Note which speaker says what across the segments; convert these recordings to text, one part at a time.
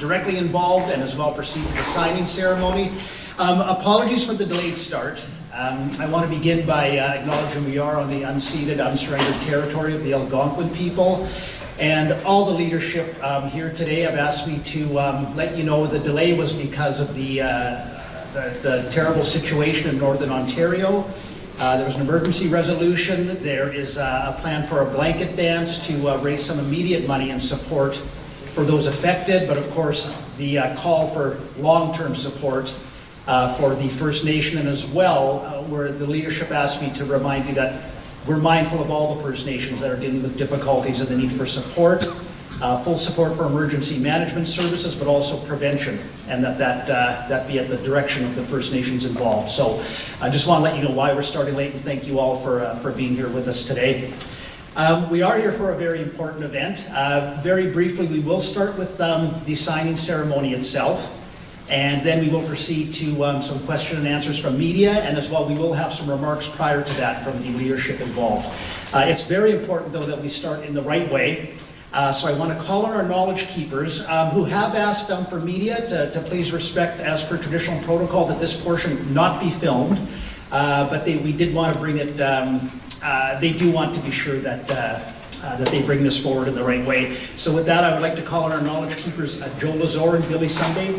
Speaker 1: directly involved and as well proceed to the signing ceremony. Apologies for the delayed start. I want to begin by acknowledging we are on the unceded, unsurrendered territory of the Algonquin people. And all the leadership here today have asked me to let you know the delay was because of the terrible situation in Northern Ontario. There was an emergency resolution. There is a plan for a blanket dance to raise some immediate money in support for those affected, but of course the call for long-term support for the First Nation, and as well where the leadership asked me to remind you that we're mindful of all the First Nations that are dealing with difficulties and the need for support, full support for emergency management services, but also prevention, and that be at the direction of the First Nations involved. So I just want to let you know why we're starting late, and thank you all for being here with us today. We are here for a very important event. Very briefly, we will start with the signing ceremony itself. And then we will proceed to some question and answers from media, and as well we will have some remarks prior to that from the leadership involved. It's very important though that we start in the right way. So I want to call on our knowledge keepers who have asked for media to please respect, as per traditional protocol, that this portion not be filmed. But we did want to bring it, they do want to be sure that they bring this forward in the right way. So with that, I would like to call on our knowledge keepers, Joe Lazore and Billy Sunday.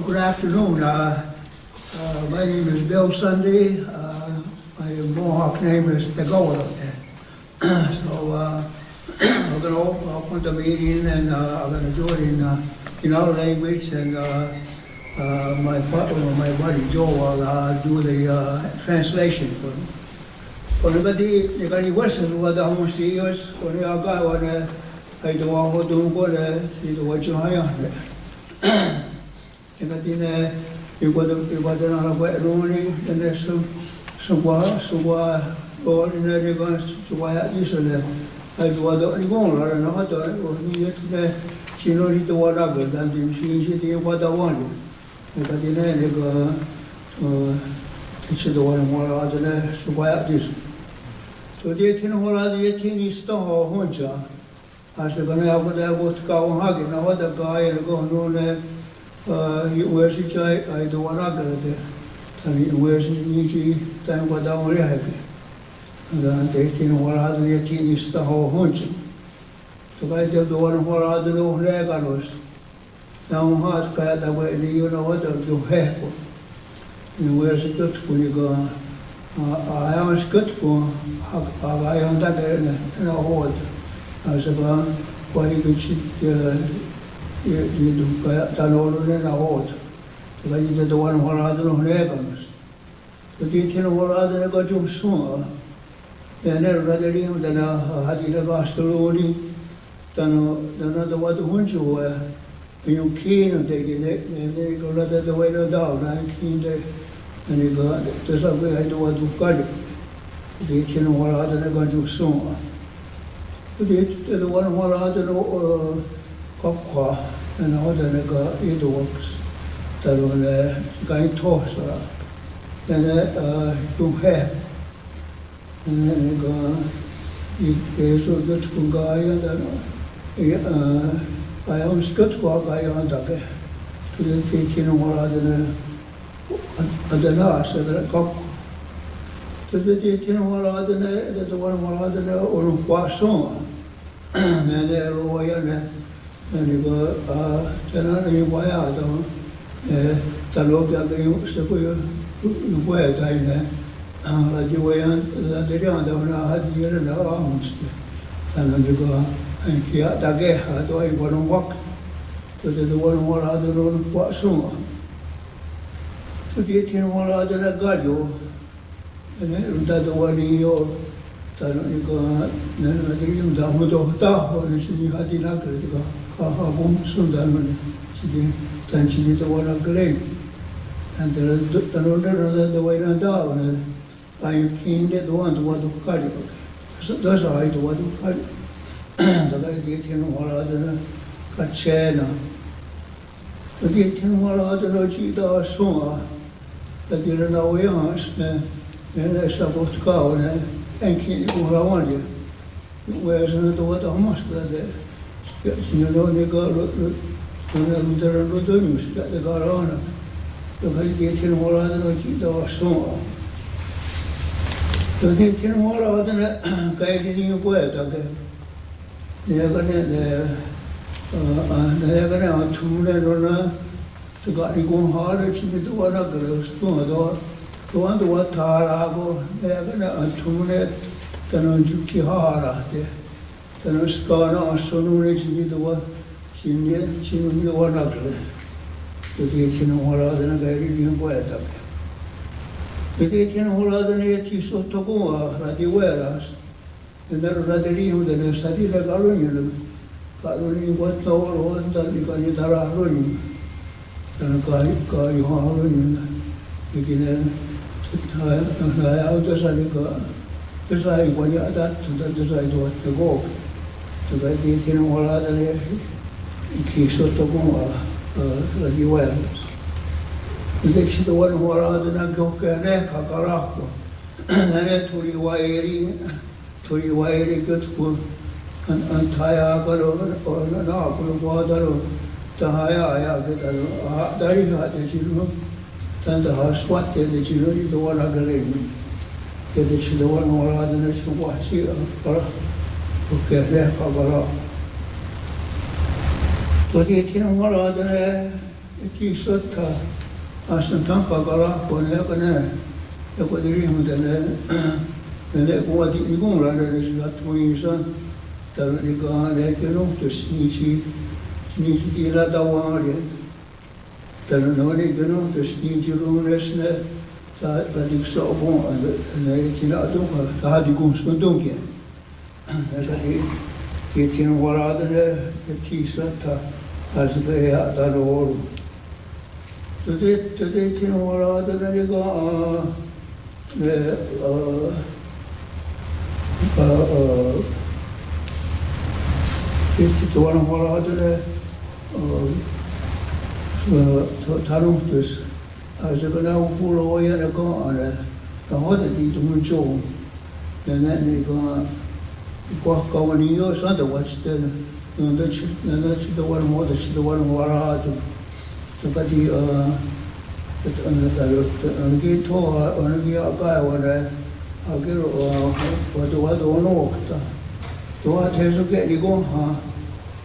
Speaker 2: Good afternoon. My name is Bill Sunday. My Mohawk name is Tagola. So I'm going to open the meeting, and I'm going to do it in our language, and my buddy Joe will do the translation for me. When anybody wishes what I want to see is when I got one, I do want to do what you have. Tinatine igual na agua runi dan semua ordinary ones semua itu sahaja. Ada ada ni gong lah, na ada ni itu Cina itu ada dan di sini dia ada wan. Tinatine lega itu doang mula ada semua itu. So dia tina mula dia tina istilah honca. Asalkan aku dah buat kau hagi, na ada gaya lega nune. University I do one other there. And university time what down there. And they can what other is the whole hunch. So I did the one what other no legalos. Now hard cat away, you know what to have. University good for you go. I am good for I am that in a hold. As about why you could see. You do that all in a hold. So I did the one where I don't know legals. But you can what other got you sooner. Then I rather him than I had in a gastronomy than another what the ones you were. You keen and taking it, and they go rather the way down. I keen there, and you got this way I do what you got it. You can what other got you sooner. But the one where I don't know. Kokwa and other nega idworks that will guide tosa. Then you have and then you so good to guy and I am good for guy on the to the taking more than the last of the cock. To the taking more than the one more than the or poisson and then royal. And you go, generally, why I don't, the local you wear time, like you wear the other had year and arms. And then you go, and here, the gay, how do I want to walk? But the one more other on what soon. To get in one other got you, and then that the one in your. You go, then I think you down with the top, or you had in a home Sundan, then she did the one of grave. And the way down, I came to the one to what to carry. That's how I do what to carry. The guy did him all out in a chena. The did him all out in a cheetah song. The didn't know yours, and I supposed to go and keep all I want you. Where's another what I must that you know, they got the returns that they got on it. The guy did him all out in a cheetah song. The did him all out in a guy didn't wait again. They're going to tune it on the guy going hard to the one of the stone. The one to what Tarago, they're going to tune it, then on Juki Hara, then a scar, so no rich in the one, chin the one ugly. The 18 or other than a guy reading wet up. The 18 or other than 80 so to go, like the wearers. And then rather him than a study like a running. But running what no one that you can get a running. Then a guy you are running. You can tie out the side. Decide when you're that to decide what to go. To get the 18 or other than he so to go, like the wearers. The next the one who are out in a go and a caraco. And then to the wiring. Turi wairi good and Taya or an apple of water Tahaya get a very hot as you know, then the house what did the children the one again. Get the one more other than to watch you or get there cover up. But it in more other than it is so as a tank cover up on the equilibrium than and that what you go rather is not twins, that they go that you know to sneaky the other one. Then no one you know to sneaky roomless that you saw born and they cannot do her. How do you go so don't get? It in what other the t-shirt as they are that all. Today, in what other than you go, it's one of our other Taruntus as a now full away and a gone, the holiday to Muncho, and then they go going in yours under what's then, and that's the one more, that's the one more hard to get the get to on the guy when I'll get what do I don't know. Do I tell you get you go, huh?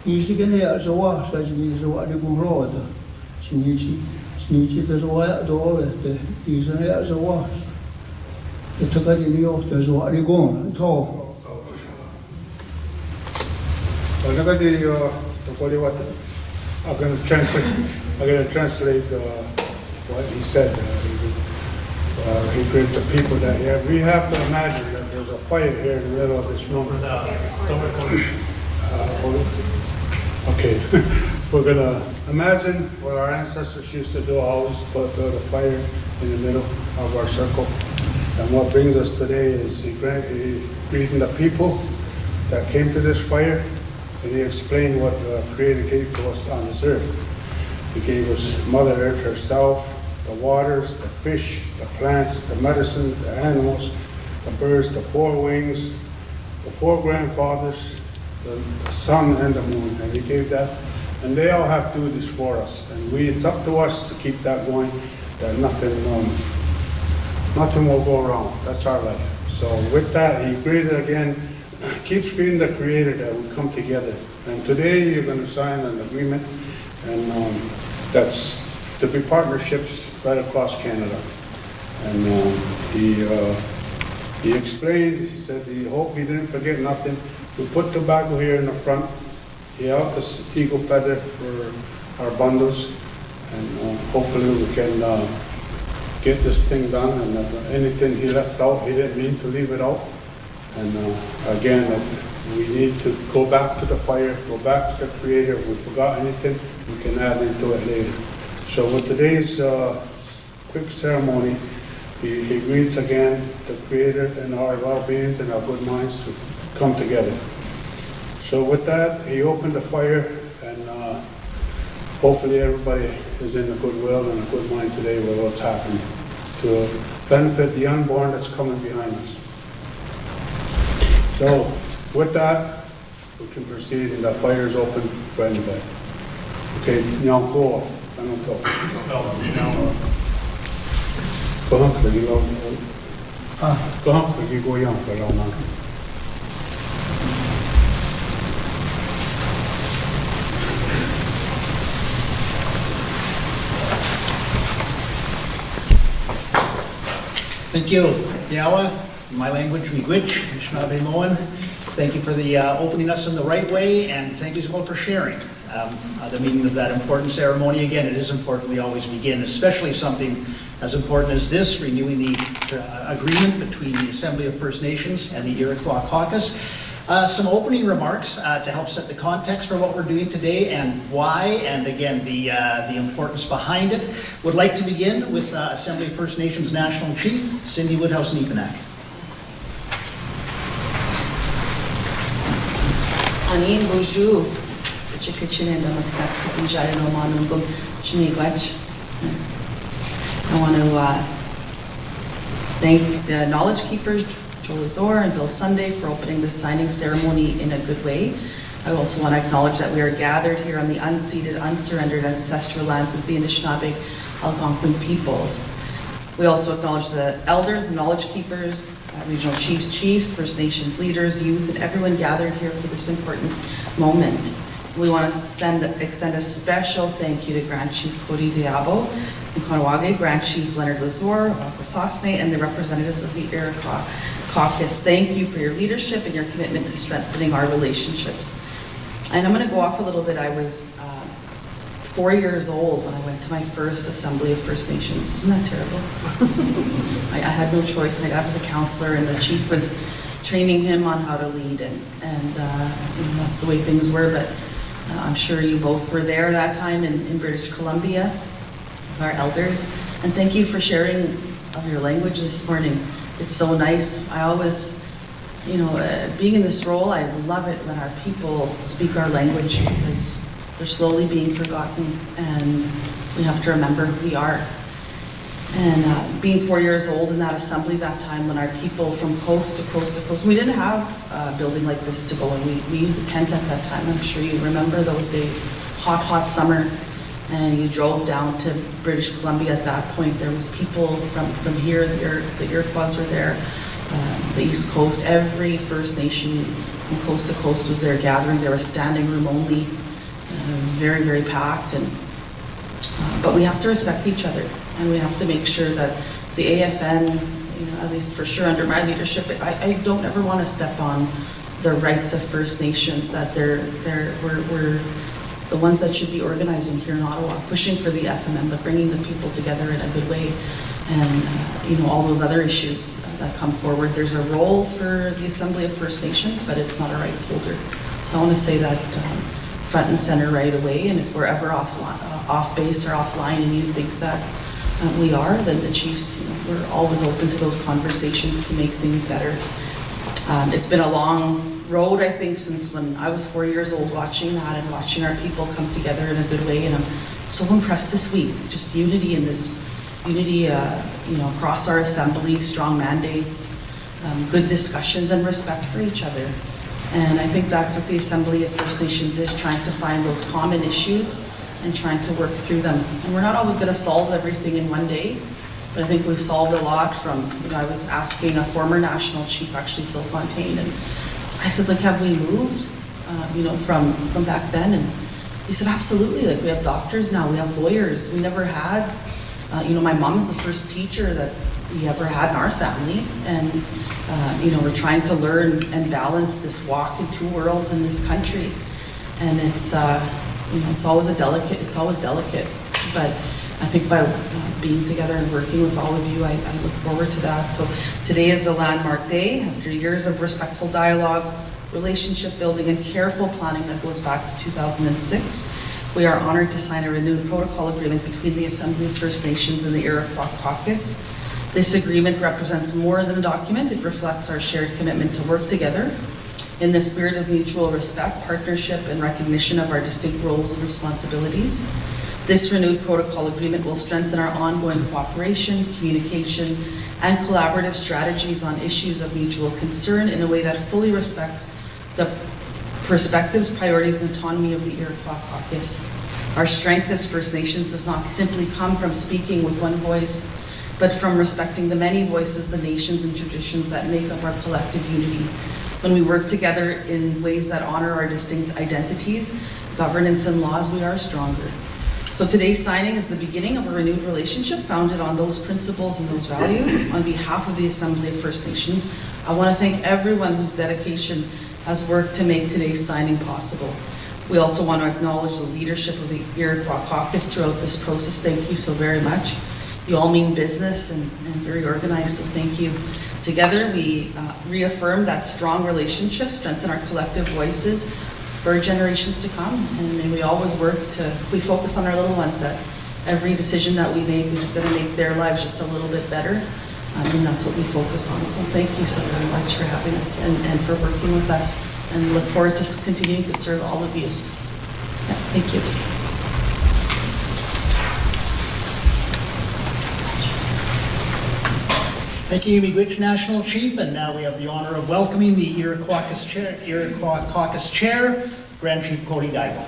Speaker 2: He's getting there as a wash, as he is what you go road. Sneaky, there's a white door, he's in there as a wash. The took it in the off, there's what you go, talk.
Speaker 3: I'm going to translate what he said. He greeted the people that we have to imagine that there's a fire here in the middle of this room. Okay, we're going to imagine what our ancestors used to do, always build a fire in the middle of our circle. And what brings us today is he greeting the people that came to this fire, and he explained what the Creator gave to us on this earth. He gave us Mother Earth herself, the waters, the fish, the plants, the medicine, the animals, the birds, the four wings, the four grandfathers, the sun and the moon, and he gave that. And they all have to do this for us. And it's up to us to keep that going, that nothing will go wrong. That's our life. So with that, he greeted again, keeps greeting the Creator that we come together. And today you're going to sign an agreement, and that's to be partnerships right across Canada. And he explained, he said he hoped he didn't forget nothing. We put tobacco here in the front. He helped us eagle feather for our bundles, and hopefully we can get this thing done. And anything he left out, he didn't mean to leave it out. And again, we need to go back to the fire, go back to the Creator. If we forgot anything, we can add into it later. So with today's quick ceremony, He greets again the Creator and our well-beings and our good minds to come together. So with that, he opened the fire, and hopefully everybody is in a good will and a good mind today with what's happening to benefit the unborn that's coming behind us. So with that, we can proceed, and the fire is open for anybody. Okay, now go. I don't go. Go ahead, you go. Go ahead, you go young, but I'm not.
Speaker 1: Thank you. Yawa, my language, miigwech, Anishinaabe Moan. Thank you for the opening us in the right way, and thank you as well for sharing the meaning of that important ceremony. Again, it is important we always begin, especially something as important as this, renewing the agreement between the Assembly of First Nations and the Iroquois Caucus. Some opening remarks to help set the context for what we're doing today and why, and again, the importance behind it. Would like to begin with Assembly of First Nations National Chief, Cindy Woodhouse Nepinak.
Speaker 4: Anin Boju, I want to thank the Knowledge Keepers, Lazore and Billy Sunday, for opening the signing ceremony in a good way. I also want to acknowledge that we are gathered here on the unceded, unsurrendered ancestral lands of the Anishinaabe Algonquin peoples. We also acknowledge the elders, the Knowledge Keepers, regional chiefs, First Nations leaders, youth, and everyone gathered here for this important moment. We want to extend a special thank you to Grand Chief Cody Diabo, and Kahnawake, Grand Chief Leonard Lazore, Okwasasne, and the representatives of the Iroquois Caucus. Thank you for your leadership and your commitment to strengthening our relationships. And I'm going to go off a little bit. I was 4 years old when I went to my first Assembly of First Nations. Isn't that terrible? I had no choice. My dad was a counselor, and the chief was training him on how to lead, and that's the way things were. But I'm sure you both were there that time in British Columbia with our elders. And thank you for sharing of your language this morning. It's so nice. I always, being in this role, I love it when our people speak our language, because they're slowly being forgotten, and we have to remember who we are. And being 4 years old in that assembly that time, when our people from coast to coast to coast, we didn't have a building like this to go in. We used a tent at that time. I'm sure you remember those days. Hot summer. And you drove down to British Columbia at that point. There was people from here, the Iroquois were there, the East Coast. Every First Nation from coast to coast was there gathering. There was standing room only, very, very packed. But we have to respect each other, and we have to make sure that the AFN, at least for sure under my leadership, I don't ever want to step on the rights of First Nations, that we're the ones that should be organizing here in Ottawa, pushing for the FMM, but bringing the people together in a good way. And all those other issues that come forward. There's a role for the Assembly of First Nations, but it's not a rights holder. So I want to say that front and center right away. And if we're ever off base or offline, and you think that we are, then the chiefs, we're always open to those conversations to make things better. It's been a long road, I think, since when I was 4 years old, watching that and watching our people come together in a good way. And I'm so impressed this week, just unity across our assembly, strong mandates, good discussions, and respect for each other. And I think that's what the Assembly of First Nations is, trying to find those common issues and trying to work through them. And we're not always going to solve everything in one day, but I think we've solved a lot from, I was asking a former national chief, actually Phil Fontaine, and I said, have we moved, from back then? And he said, absolutely. We have doctors now, we have lawyers. We never had, my mom's the first teacher that we ever had in our family. And, we're trying to learn and balance this walk in two worlds in this country. And it's always delicate. But I think by being together and working with all of you, I look forward to that. So today is a landmark day. After years of respectful dialogue, relationship building, and careful planning that goes back to 2006, we are honored to sign a renewed protocol agreement between the Assembly of First Nations and the Iroquois Caucus. This agreement represents more than a document. It reflects our shared commitment to work together in the spirit of mutual respect, partnership, and recognition of our distinct roles and responsibilities. This renewed protocol agreement will strengthen our ongoing cooperation, communication, and collaborative strategies on issues of mutual concern in a way that fully respects the perspectives, priorities, and autonomy of the Iroquois Caucus. Our strength as First Nations does not simply come from speaking with one voice, but from respecting the many voices, the nations, and traditions that make up our collective unity. When we work together in ways that honor our distinct identities, governance, and laws, we are stronger. So today's signing is the beginning of a renewed relationship founded on those principles and those values. On behalf of the Assembly of First Nations, I want to thank everyone whose dedication has worked to make today's signing possible. We also want to acknowledge the leadership of the Iroquois Caucus throughout this process. Thank you so very much. You all mean business and very organized, so thank you. Together, we reaffirm that strong relationship, strengthen our collective voices for generations to come, and may we always work we focus on our little ones, that every decision that we make is going to make their lives just a little bit better, and that's what we focus on. So thank you so very much for having us and for working with us, and look forward to continuing to serve all of you. Yeah, thank you.
Speaker 1: Thank you, Miigwech National Chief, and now we have the honor of welcoming the Iroquois Caucus Chair, Grand Chief Cody Diabo.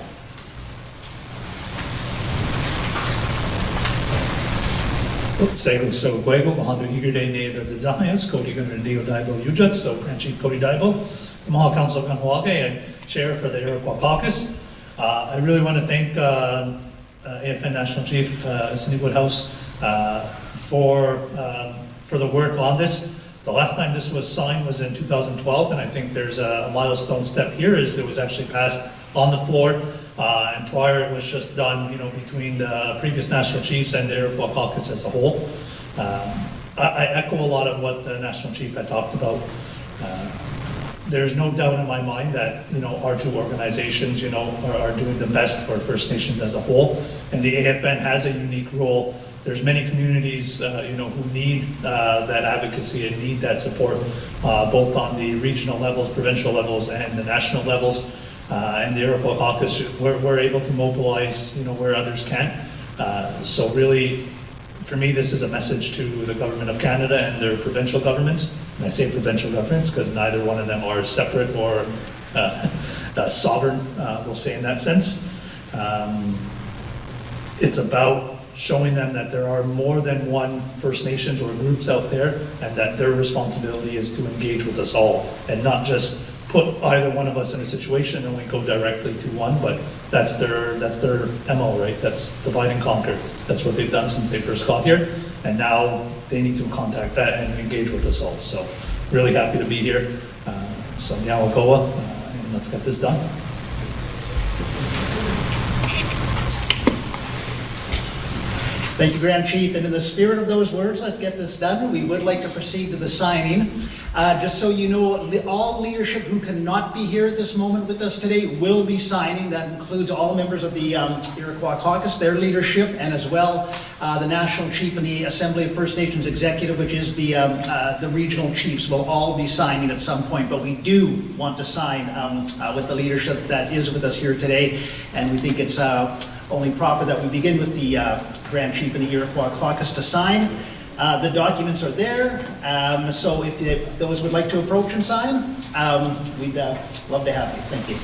Speaker 5: Sego so Guego, Mahando Higurde Nave of the Zahayas, Cody Gunner Dio Diabo Ujut, so Grand Chief Cody Diabo, the Mahal Council of Ganhuage, and Chair for the Iroquois Caucus. I really want to thank AFN National Chief Cindy Woodhouse for the work on this. The last time this was signed was in 2012, and I think there's a milestone step here, is it was actually passed on the floor, and prior it was just done, between the previous national chiefs and the Iroquois Caucus as a whole. I echo a lot of what the national chief had talked about. There's no doubt in my mind that, our two organizations, are doing the best for First Nations as a whole, and the AFN has a unique role. There's many communities, who need that advocacy and need that support, both on the regional levels, provincial levels, and the national levels. And the Iroquois Caucus, we're able to mobilize, where others can't. So really, for me, this is a message to the Government of Canada and their provincial governments. And I say provincial governments because neither one of them are separate or sovereign, we'll say in that sense. It's about showing them that there are more than one First Nations or groups out there, and that their responsibility is to engage with us all, and not just put either one of us in a situation and we go directly to one, but that's their MO, right? That's divide and conquer. That's what they've done since they first got here, and now they need to contact that and engage with us all. So really happy to be here. So Nyawakoa, and let's get this done.
Speaker 1: Thank you, Grand Chief, and in the spirit of those words, let's get this done. We would like to proceed to the signing. Just so you know, all leadership who cannot be here at this moment with us today will be signing. That includes all members of the Iroquois Caucus, their leadership, and as well the National Chief and the Assembly of First Nations Executive, which is the regional chiefs, will all be signing at some point. But we do want to sign with the leadership that is with us here today, and we think it's only proper that we begin with the Grand Chief and the Iroquois Caucus to sign. The documents are there, so if those would like to approach and sign, we'd love to have you. Thank you.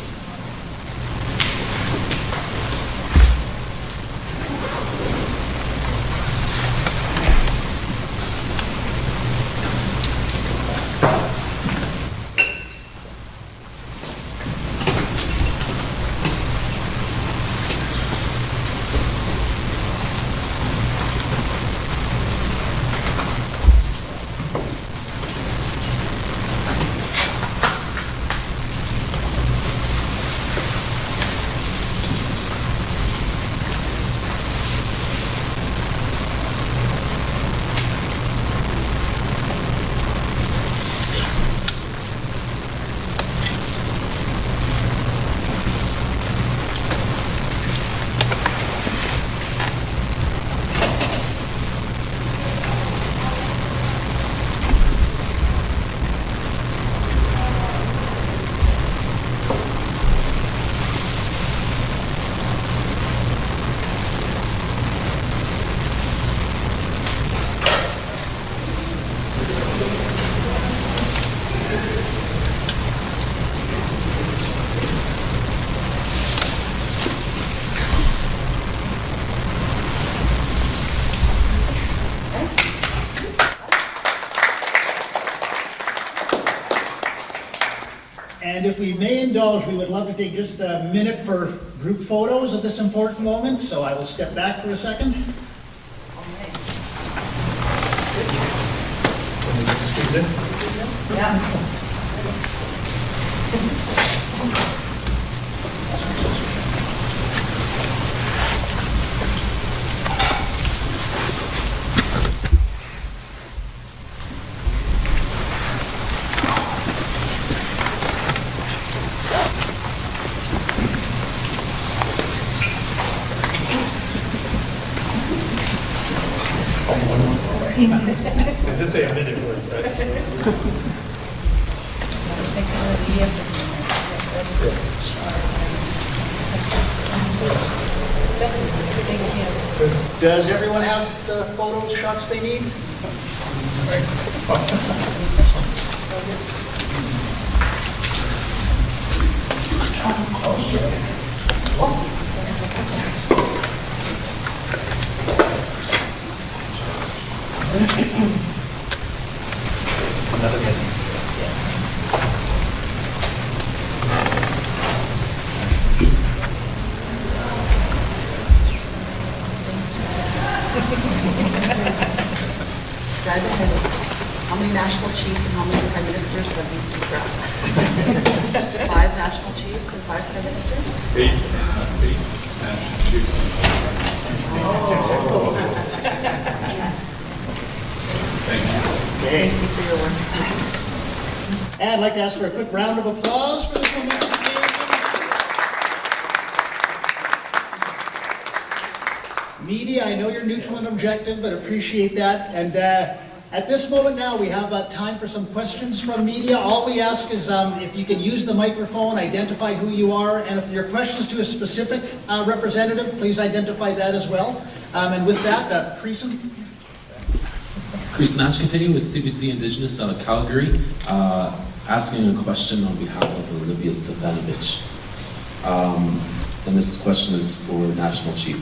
Speaker 1: And if we may indulge, we would love to take just a minute for group photos of this important moment, so I will step back for a second.
Speaker 4: Yeah.
Speaker 5: It did say a minute worth,
Speaker 1: Does everyone have the photo shots they need?
Speaker 5: Another minute.
Speaker 4: How many national chiefs and how many prime ministers have we seen? 5 national chiefs and 5 prime ministers?
Speaker 6: 8 national chiefs.
Speaker 1: Okay.
Speaker 4: Thank you for your work.
Speaker 1: And I'd like to ask for a quick round of applause for this momentous occasion. Media, I know you're neutral and objective, but appreciate that. And at this moment now, we have time for some questions from media. All we ask is if you can use the microphone, identify who you are, and if your question is to a specific representative, please identify that as well. And with that, Creason.
Speaker 7: Chris Nashkate with CBC Indigenous out of Calgary, asking a question on behalf of Olivia Stefanovich. And this question is for National Chief.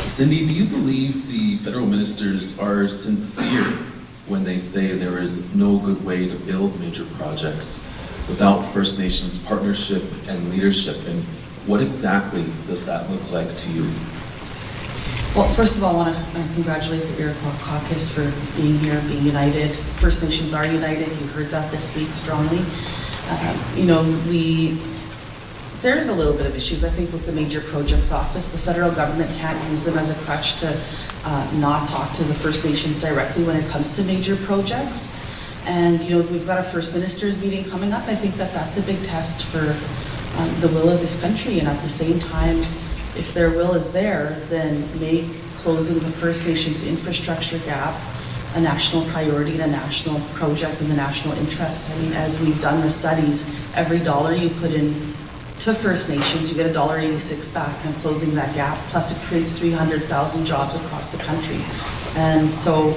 Speaker 7: Cindy, do you believe the federal ministers are sincere when they say there is no good way to build major projects without First Nations partnership and leadership? And what exactly does that look like to you?
Speaker 4: Well, first of all, I want to congratulate the Iroquois Caucus for being here, being united. First Nations are united. You heard that this week strongly. There's a little bit of issues, I think, with the Major Projects Office. The federal government can't use them as a crutch to not talk to the First Nations directly when it comes to major projects. And, we've got a First Ministers meeting coming up. I think that that's a big test for the will of this country. And at the same time, if their will is there, then make closing the First Nations infrastructure gap a national priority and a national project in the national interest. I mean, as we've done the studies, every dollar you put in to First Nations, you get $1.86 back on closing that gap, plus it creates 300,000 jobs across the country. And so,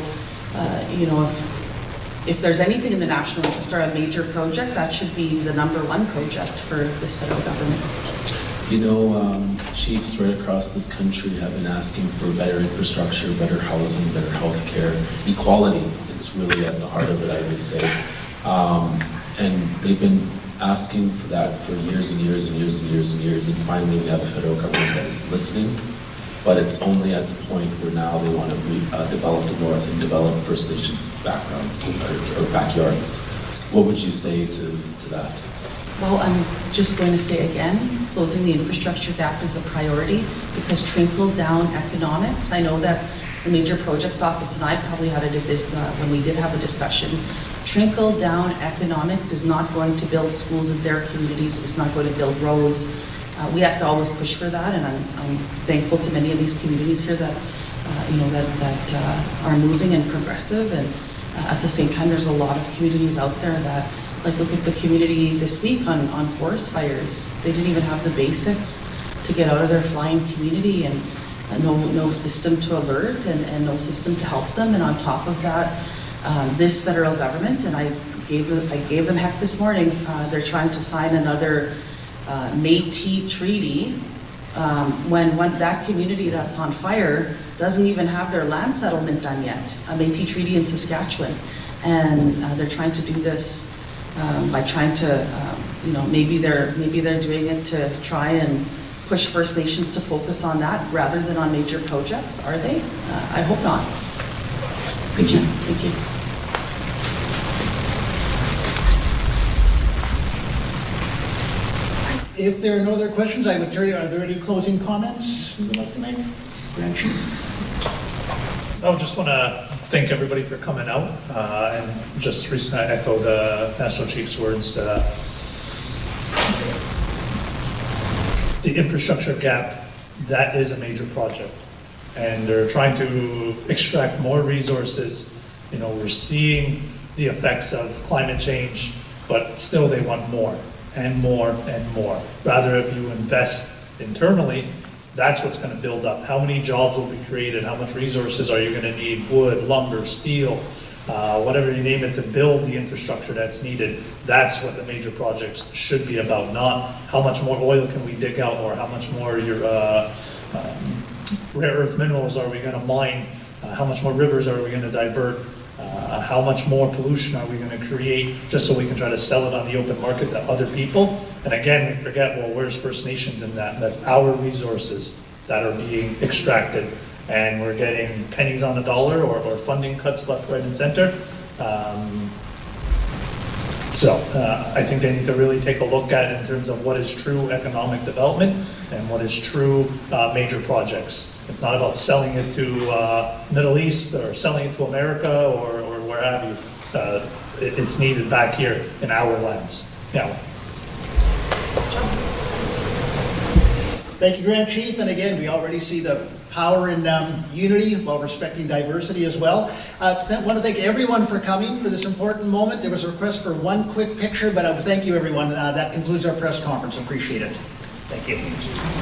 Speaker 4: if there's anything in the national interest or a major project, that should be the #1 project for this federal government.
Speaker 7: Chiefs right across this country have been asking for better infrastructure, better housing, better health care. Equality is really at the heart of it, I would say. And they've been asking for that for years and years and years and years and years, and finally we have a federal government that is listening, but it's only at the point where now they want to develop the North and develop First Nations backgrounds or backyards. What would you say to that?
Speaker 4: Well, I'm just going to say again, closing the infrastructure gap is a priority because trickle-down economics, I know that the Major Projects Office and I probably had when we did have a discussion, trickle-down economics is not going to build schools in their communities, it's not going to build roads. We have to always push for that, and I'm thankful to many of these communities here that, that are moving and progressive, and at the same time, there's a lot of communities out there that, like look at the community this week on forest fires. They didn't even have the basics to get out of their flying community, and no system to alert and no system to help them. And on top of that, this federal government, and I gave them heck this morning, they're trying to sign another Métis treaty when that community that's on fire doesn't even have their land settlement done yet, a Métis treaty in Saskatchewan. And they're trying to do this by trying to, maybe they're doing it to try and push First Nations to focus on that rather than on major projects, are they? I hope not.
Speaker 7: Thank you.
Speaker 4: Thank you.
Speaker 1: If there are no other questions, I would turn, are there any closing comments you would like to make? Grand Chief?
Speaker 5: I just want to thank everybody for coming out, and just recently echo the National Chief's words. The infrastructure gap, that is a major project, and they're trying to extract more resources. We're seeing the effects of climate change, but still they want more and more and more. Rather, if you invest internally, that's what's going to build up. How many jobs will be created? How much resources are you going to need? Wood, lumber, steel, whatever you name it, to build the infrastructure that's needed. That's what the major projects should be about, not how much more oil can we dig out, or how much more rare earth minerals are we going to mine, how much more rivers are we going to divert, how much more pollution are we going to create just so we can try to sell it on the open market to other people. And again, we forget, well, where's First Nations in that? That's our resources that are being extracted, and we're getting pennies on the dollar or funding cuts left, right, and center. So I think they need to really take a look at it in terms of what is true economic development and what is true major projects. It's not about selling it to Middle East or selling it to America or where have you. It's needed back here in our lands. Yeah.
Speaker 1: Thank you, Grand Chief. And again, we already see the power in unity while respecting diversity as well. I want to thank everyone for coming for this important moment. There was a request for one quick picture, but I thank you, everyone. That concludes our press conference. Appreciate it. Thank you.